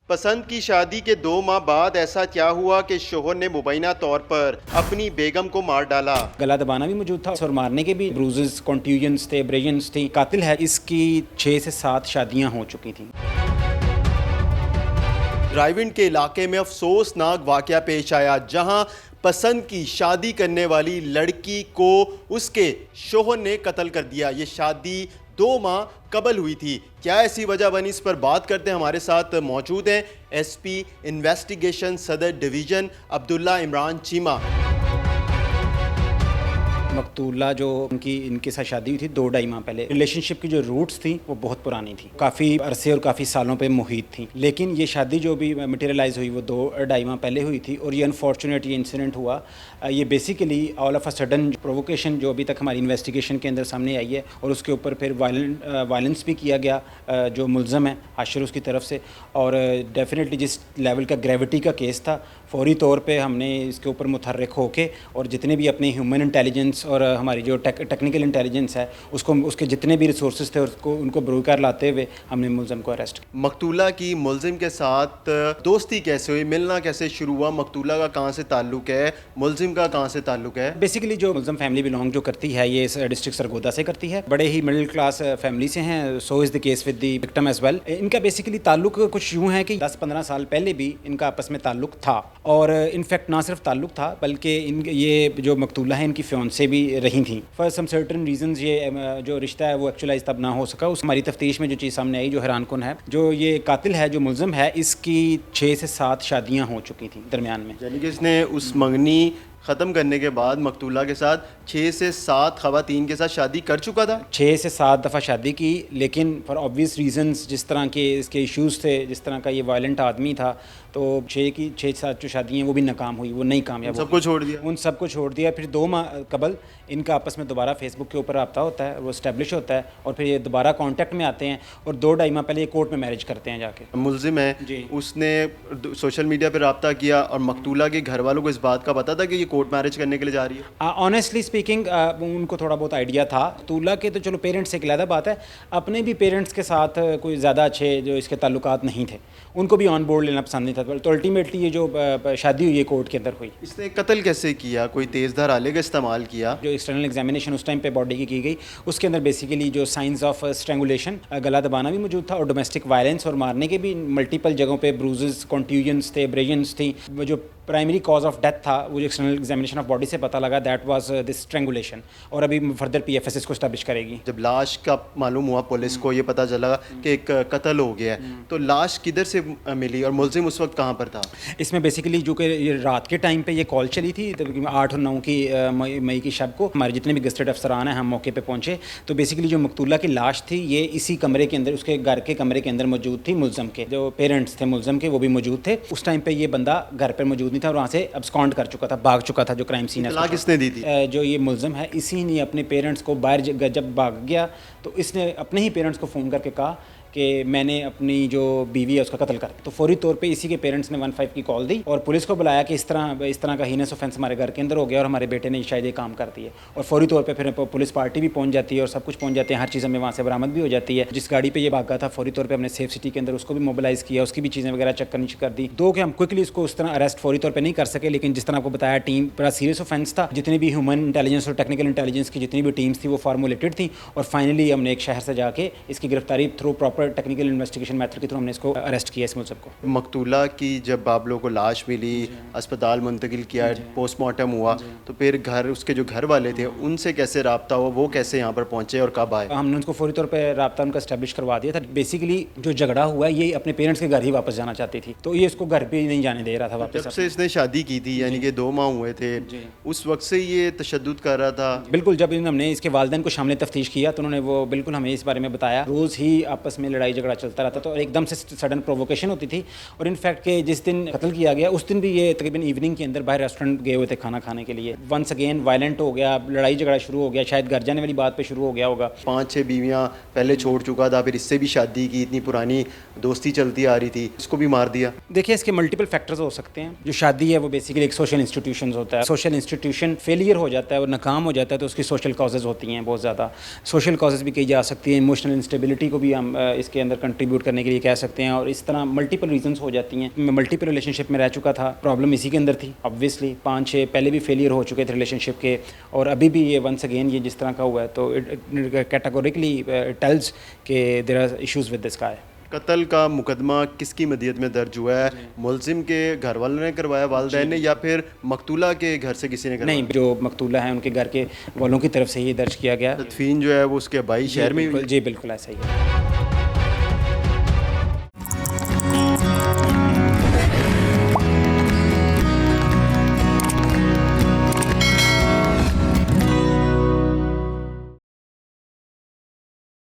پسند کی شادی کے 2 ماہ بعد ایسا کیا ہوا کہ شوہر نے مبینہ طور پر اپنی بیگم کو مار ڈالا؟ گلا دبانا بھی موجود تھا اور مارنے کے بھی بروزز، کنٹیوژنز تھے، ابریشنز تھیں. قاتل ہے، اس کی 6 سے 7 شادیاں ہو چکی تھیں. ڈرائیونگ کے علاقے میں افسوسناک واقعہ پیش آیا جہاں پسند کی شادی کرنے والی لڑکی کو اس کے شوہر نے قتل کر دیا. یہ شادی 2 ماہ قبل ہوئی تھی. کیا ایسی وجہ بنی، اس پر بات کرتے ہیں. ہمارے ساتھ موجود ہیں ایس پی انویسٹیگیشن صدر ڈویژن عبداللہ عمران چیمہ. مقتولہ جو ان کے ساتھ شادی ہوئی تھی 2-2.5 ماہ پہلے. ریلیشن شپ کی جو روٹس تھیں وہ بہت پرانی تھی، کافی عرصے اور کافی سالوں پہ محیط تھیں. لیکن یہ شادی جو بھی مٹیریلائز ہوئی وہ 2-2.5 ماہ پہلے ہوئی تھی. اور یہ انفارچونیٹ یہ انسیڈنٹ ہوا. یہ basically all of a sudden provocation جو ابھی تک ہماری انویسٹیگیشن کے اندر سامنے آئی ہے، اور اس کے اوپر پھر وائلنس بھی کیا گیا جو ملزم ہے عاشر اس کی طرف سے. اور ڈیفینیٹلی جس لیول کا گریوٹی کا کیس تھا، فوری طور پہ ہم نے اس کے اوپر متحرک ہو کے اور جتنے بھی اپنے ہیومن انٹیلیجنس اور ہماری جو ٹیکنیکل انٹیلیجنس ہے اس کے جتنے بھی ریسورسز تھے ان کو بروکار لاتے ہوئے ہم نے ملزم کو اریسٹ کیا. مقتولہ کی ملزم کے ساتھ دوستی کیسے ہوئی، ملنا کیسے شروع ہوا؟ مقتولہ کا کہاں سے تعلق ہے، ملزم کا کہاں سے تعلق ہے؟ بیسیکلی جو ملزم فیملی بلانگ جو کرتی ہے یہ ڈسٹرکٹ سرگودا سے کرتی ہے. بڑے ہی مڈل کلاس فیملی سے ہیں. So is the case with the victim as well. ان کا بیسیکلی تعلق کچھ یوں ہے کہ 10-15 سال پہلے بھی ان کا آپس میں تعلق تھا. اور انفیکٹ نہ صرف تعلق تھا بلکہ یہ جو مقتولہ ہیں ان کی فیونسے بھی رہی تھیں. فار سم سرٹن ریزنز یہ جو رشتہ ہے وہ ایکچولائز تب نہ ہو سکا. اس ہماری تفتیش میں جو چیز سامنے آئی جو حیران کن ہے، جو یہ قاتل ہے جو ملزم ہے اس کی 6 سے 7 شادیاں ہو چکی تھیں درمیان میں. یعنی کہ اس نے اس منگنی ختم کرنے کے بعد مقتولہ کے ساتھ 6 سے 7 خواتین کے ساتھ شادی کر چکا تھا. 6 سے 7 دفعہ شادی کی، لیکن فار آبویس ریزنز جس طرح کے اس کے ایشوز تھے، جس طرح کا یہ وائلنٹ آدمی تھا، تو 6-7 جو شادی ہیں وہ بھی ناکام ہوئی، وہ نہیں کامیاب. سب کو چھوڑ دیا. ان سب کو چھوڑ دیا. پھر 2 ماہ قبل ان کا آپس میں دوبارہ فیس بک کے اوپر رابطہ ہوتا ہے، وہ اسٹیبلش ہوتا ہے، اور پھر یہ دوبارہ کانٹیکٹ میں آتے ہیں اور 2-2.5 ماہ پہلے یہ کورٹ میں میرج کرتے ہیں جا کے. ملزم ہے جی. اس نے سوشل میڈیا پہ رابطہ کیا اور مقتولہ کے گھر والوں کو اس بات کا پتہ تھا کہ یہ کورٹ میرج کرنے کے لیے جا رہی ہے؟ آنیسٹلی اسپیکنگ ان کو تھوڑا بہت آئیڈیا تھا. مقتولہ کے تو چلو پیرنٹس ایک علیحدہ بات ہے، اپنے بھی پیرنٹس کے ساتھ کوئی زیادہ اچھے جو اس کے تعلقات نہیں تھے، ان کو بھی آن بورڈ لینا پسند نہیں تھا. تو الٹیمیٹلی یہ جو شادی ہوئی ہے کورٹ کے اندر ہوئی. اس نے قتل کیسے کیا؟ کوئی تیز دھار آلے کا استعمال کیا؟ جو ایکسٹرنل ایگزامینیشن اس ٹائم پہ باڈی کی گئی، اس کے اندر بیسیکلی جو سائنس آف اسٹرینگولیشن، گلا دبانا بھی موجود تھا، اور ڈومیسٹک وائلنس اور مارنے کے بھی ملٹیپل جگہوں پہ بروزز، کنٹیوژنز تھے، ابریشنز تھیں. جو پرائمری کاز آف ڈیتھ تھا وہ جو ایکسٹرنل ایگزامینیشن آف باڈی سے پتہ لگا دیٹ واز دس اسٹرینگولیشن. اور ابھی فردر پی ایف ایس اس کو اسٹیبلش کرے گی. جب لاش کا معلوم ہوا پولیس کو، یہ پتہ چلا کہ ایک قتل ہو گیا ہے، تو لاش کدھر سے ملی اور ملزم اس وقت کہاں پر تھا؟ اس میں بیسیکلی جو کہ رات کے ٹائم پہ یہ کال چلی تھی 8 اور 9 کی مئی کی شب کو. ہمارے جتنے بھی گزٹڈ افسران ہیں ہم موقع پہ پہنچے تو بیسیکلی جو مقتولہ کی لاش تھی یہ اسی کمرے کے اندر، اس کے گھر کے کمرے کے اندر موجود تھی. ملزم کے جو پیرنٹس تھے ملزم کے وہ بھی موجود تھے. اس ٹائم پہ یہ بندہ گھر پر موجود نہیں تھا اور وہاں سے ابسکانڈ کر چکا تھا، بھاگ چکا تھا. جو کرائم سین ہے، اطلاع کس نے دی تھی؟ جو یہ ملزم ہے اسی نے اپنے پیرنٹس کو باہر جب بھاگ گیا تو اس نے اپنے ہی پیرنٹس کو فون کر کے کہا کہ میں نے اپنی جو بیوی ہے اس کا قتل کر دیا. تو فوری طور پہ اسی کے پیرنٹس نے 15 کی کال دی اور پولیس کو بلایا کہ اس طرح کا ہینس اوفینس ہمارے گھر کے اندر ہو گیا اور ہمارے بیٹے نے شاید یہ کام کر دیا. اور فوری طور پہ پھر پولیس پارٹی بھی پہنچ جاتی ہے اور سب کچھ پہنچ جاتے ہیں، ہر چیز ہمیں وہاں سے برآمد بھی ہو جاتی ہے. جس گاڑی پہ یہ بھاگا تھا فوری طور پہ ہم نے سیف سٹی کے اندر اس کو بھی موبلائز کیا، اس کی بھی چیزیں وغیرہ چیک کرنی کر دی. دو کہ ہم کوئکلی اس کو اس طرح اریسٹ فوری طور پہ نہیں کر سکے، لیکن جس طرح آپ کو بتایا ٹیم بڑا سیریس اوفینس تھا. جتنی بھی ہیومن انٹیلیجنس اور ٹیکنیکل انٹیلیجنس کی جتنی بھی ٹیمز تھی وہ فارمولیٹڈ تھیں اور فائنلی ہم نے ایک شہر سے جا کے اس کی گرفتاری through proper technical investigation method کے تھرو ہم نے اس کو اریسٹ کیا اس ملزم کو. مقتولہ کی جب آپ لوگوں کو لاش ملی، اسپتال منتقل کیا، پوسٹ مارٹم ہوا، تو پھر اس کے جو گھر والے تھے ان سے کیسے رابطہ ہوا؟ وہ کیسے یہاں پر پہنچے اور کب آئے؟ ہم نے ان کو فوری طور پہ رابطہ ان کا اسٹیبلش کروا دیا تھا. بیسیکلی جو جھگڑا ہوا ہے یہ اپنے پیرنٹس کے گھر ہی واپس جانا چاہتی تھی تو یہ اس کو گھر پہ ہی نہیں جانے دے رہا تھا واپس. جب سے اس نے شادی کی تھی یعنی کہ 2 ماہ ہوئے تھے، اس وقت سے یہ تشدد کر رہا تھا؟ بالکل. جب ہم نے اس کے والدین کو شامل تفتیش کیا تو انہوں نے وہ بالکل ہمیں اس بارے میں بتایا. روز ہی آپس میں لڑائی جھگڑا چلتا رہتا تو ایک دم سے سڈن پروووکیشن ہوتی تھی. اور انفیکٹ کہ جس دن قتل کیا گیا اس دن بھی یہ تقریباً ایوننگ کے اندر باہر ریسٹورینٹ گئے ہوئے تھے کھانا کھانے کے لیے. ونس اگین وائلنٹ ہو گیا، لڑائی جھگڑا شروع ہو گیا، شاید گھر جانے والی بات پہ شروع ہو گیا ہوگا. 5-6 بیویاں پہلے چھوڑ چکا تھا، پھر اس سے بھی شادی کی، اتنی پرانی دوستی چلتی آ رہی تھی، اس کو بھی مار دیا. دیکھیے اس کے ملٹیپل فیکٹرز ہو سکتے ہیں. جو شادی ہے وہ بیسیکلی ایک سوشل انسٹیٹیوشنز ہوتا ہے. سوشل انسٹیٹیوشن فیلئر ہو جاتا ہے اور ناکام ہو جاتا ہے تو اس کی سوشل کازز ہوتی ہیں بہت زیادہ. سوشل کازز بھی کہی جا سکتی ہیں. ایموشنل انسٹیبلٹی کو بھی ہم اس کے اندر کنٹریبیوٹ کرنے کے لیے کہہ سکتے ہیں, اور اس طرح ملٹیپل ریزنس ہو جاتی ہیں. میں ملٹیپل ریلیشن شپ میں رہ چکا تھا, پرابلم اسی کے اندر تھی obviously. 5-6 پہلے بھی فیلئر ہو چکے تھے ریلیشن شپ کے, اور ابھی بھی یہ ونس اگین یہ جس طرح کا ہوا ہے تو کیٹاگوریکلی ٹیلز کہ there are issues with this guy. قتل کا مقدمہ کس کی مدیت میں درج ہوا ہے؟ ملزم کے گھر والوں نے کروایا, والدین نے, یا پھر مقتولہ کے گھر سے کسی نے کروایا؟ نہیں, جو مقتولہ ہیں ان کے گھر کے والوں کی طرف سے ہی درج کیا گیا. تدفین جو ہے وہ اس کے آبائی شہر میں؟ جی بالکل ایسا ہی ہے.